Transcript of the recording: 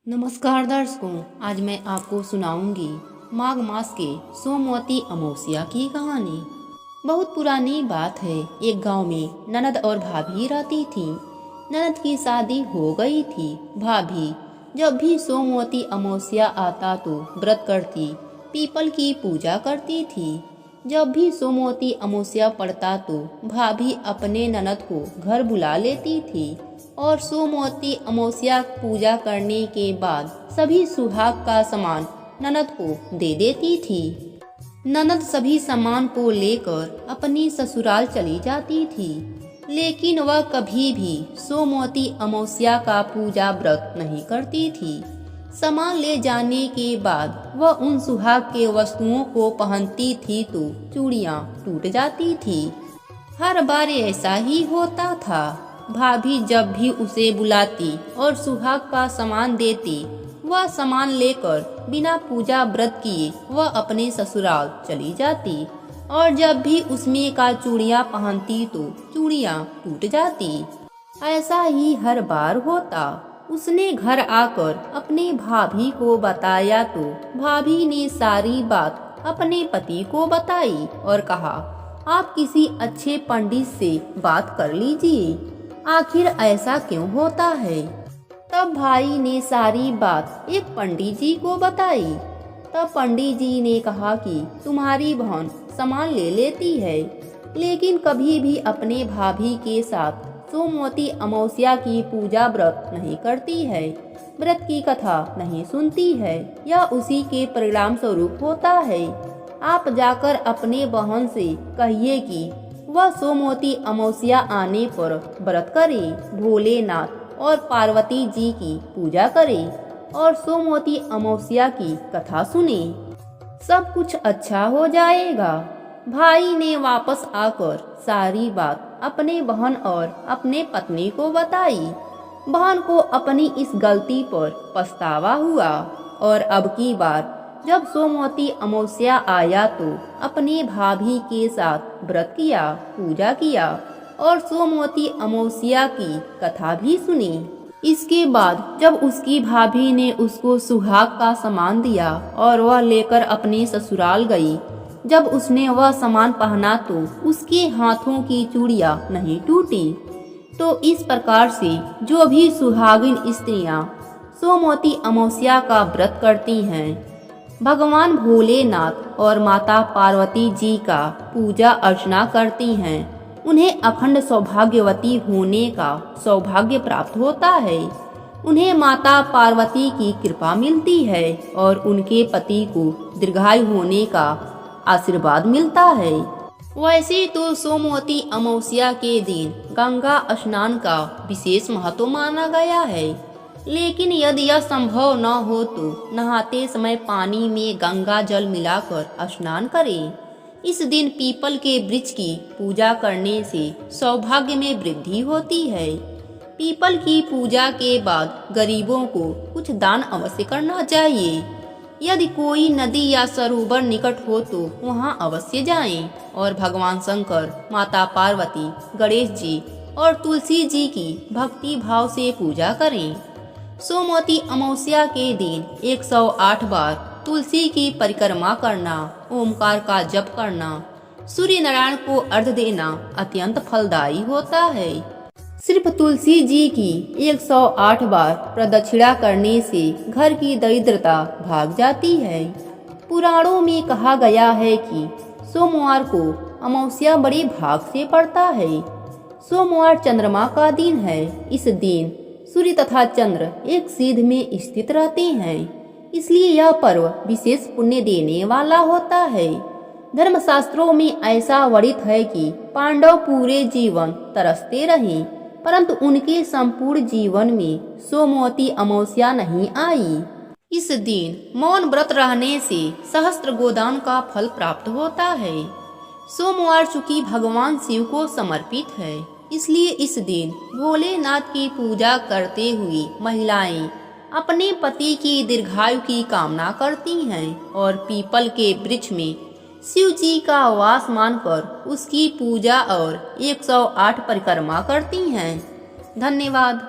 नमस्कार दर्शकों, आज मैं आपको सुनाऊंगी माघ मास के सोमवती अमावस्या की कहानी। बहुत पुरानी बात है। एक गांव में ननद और भाभी रहती थी। ननद की शादी हो गई थी। भाभी जब भी सोमवती अमावस्या आता तो व्रत करती, पीपल की पूजा करती थी। जब भी सोमवती अमावस्या पड़ता तो भाभी अपने ननद को घर बुला लेती थी और सोमवती अमावस्या पूजा करने के बाद सभी सुहाग का सामान ननद को दे देती थी। ननद सभी सामान को लेकर अपनी ससुराल चली जाती थी, लेकिन वह कभी भी सोमवती अमावस्या का पूजा व्रत नहीं करती थी। सामान ले जाने के बाद वह उन सुहाग के वस्तुओं को पहनती थी तो चूड़ियां टूट जाती थी। हर बार ऐसा ही होता था। भाभी जब भी उसे बुलाती और सुहाग का सामान देती, वह सामान लेकर बिना पूजा व्रत किए वह अपने ससुराल चली जाती और जब भी उसमें का चूड़ियां पहनती तो चूड़ियां टूट जाती। ऐसा ही हर बार होता। उसने घर आकर अपने भाभी को बताया तो भाभी ने सारी बात अपने पति को बताई और कहा, आप किसी अच्छे पंडित से बात कर लीजिए, आखिर ऐसा क्यों होता है। तब भाई ने सारी बात एक पंडित जी को बताई। तब पंडित जी ने कहा कि तुम्हारी बहन सामान ले लेती है, लेकिन कभी भी अपने भाभी के साथ सोमवती अमावस्या की पूजा व्रत नहीं करती है, व्रत की कथा नहीं सुनती है, यह उसी के परिणाम स्वरूप होता है। आप जाकर अपने बहन से कहिए कि वह सोमवती अमावस्या आने पर व्रत करे, भोलेनाथ और पार्वती जी की पूजा करे और सोमवती अमावस्या की कथा सुने, सब कुछ अच्छा हो जाएगा। भाई ने वापस आकर सारी बात अपने बहन और अपने पत्नी को बताई। बहन को अपनी इस गलती पर पछतावा हुआ और अब की बार जब सोमवती अमावस्या आया तो अपने भाभी के साथ व्रत किया, पूजा किया और सोमवती अमावस्या की कथा भी सुनी। इसके बाद जब उसकी भाभी ने उसको सुहाग का सामान दिया और वह लेकर अपने ससुराल गई, जब उसने वह सामान पहना तो उसके हाथों की चूड़ियां नहीं टूटी। तो इस प्रकार से जो भी सुहागिन स्त्रियां सोमवती अमावस्या का व्रत करती हैं, भगवान भोलेनाथ और माता पार्वती जी का पूजा अर्चना करती हैं, उन्हें अखंड सौभाग्यवती होने का सौभाग्य प्राप्त होता है। उन्हें माता पार्वती की कृपा मिलती है और उनके पति को दीर्घायु होने का आशीर्वाद मिलता है। वैसे तो सोमवती अमावस्या के दिन गंगा स्नान का विशेष महत्व माना गया है, लेकिन यदि यह संभव न हो तो नहाते समय पानी में गंगा जल मिलाकर स्नान करें। इस दिन पीपल के वृक्ष की पूजा करने से सौभाग्य में वृद्धि होती है। पीपल की पूजा के बाद गरीबों को कुछ दान अवश्य करना चाहिए। यदि कोई नदी या सरोवर निकट हो तो वहां अवश्य जाएं और भगवान शंकर, माता पार्वती, गणेश जी और तुलसी जी की भक्ति भाव से पूजा करें। सोमवती अमावस्या के दिन 108 बार तुलसी की परिक्रमा करना, ओमकार का जप करना, सूर्य नारायण को अर्घ्य देना अत्यंत फलदायी होता है। सिर्फ तुलसी जी की 108 बार प्रदक्षिणा करने से घर की दरिद्रता भाग जाती है। पुराणों में कहा गया है कि सोमवार को अमावस्या बड़े भाग से पड़ता है। सोमवार चंद्रमा का दिन है। इस दिन सूर्य तथा चंद्र एक सीध में स्थित रहते हैं, इसलिए यह पर्व विशेष पुण्य देने वाला होता है। धर्मशास्त्रों में ऐसा वर्णित है कि पांडव पूरे जीवन तरसते रहे, परंतु उनके संपूर्ण जीवन में सोमवती अमावस्या नहीं आई। इस दिन मौन व्रत रहने से सहस्त्र गोदान का फल प्राप्त होता है। सोमवार चूंकि भगवान शिव को समर्पित है, इसलिए इस दिन भोलेनाथ की पूजा करते हुए महिलाएं अपने पति की दीर्घायु की कामना करती हैं और पीपल के वृक्ष में शिव जी का वास मानकर उसकी पूजा और 108 परिक्रमा करती हैं। धन्यवाद।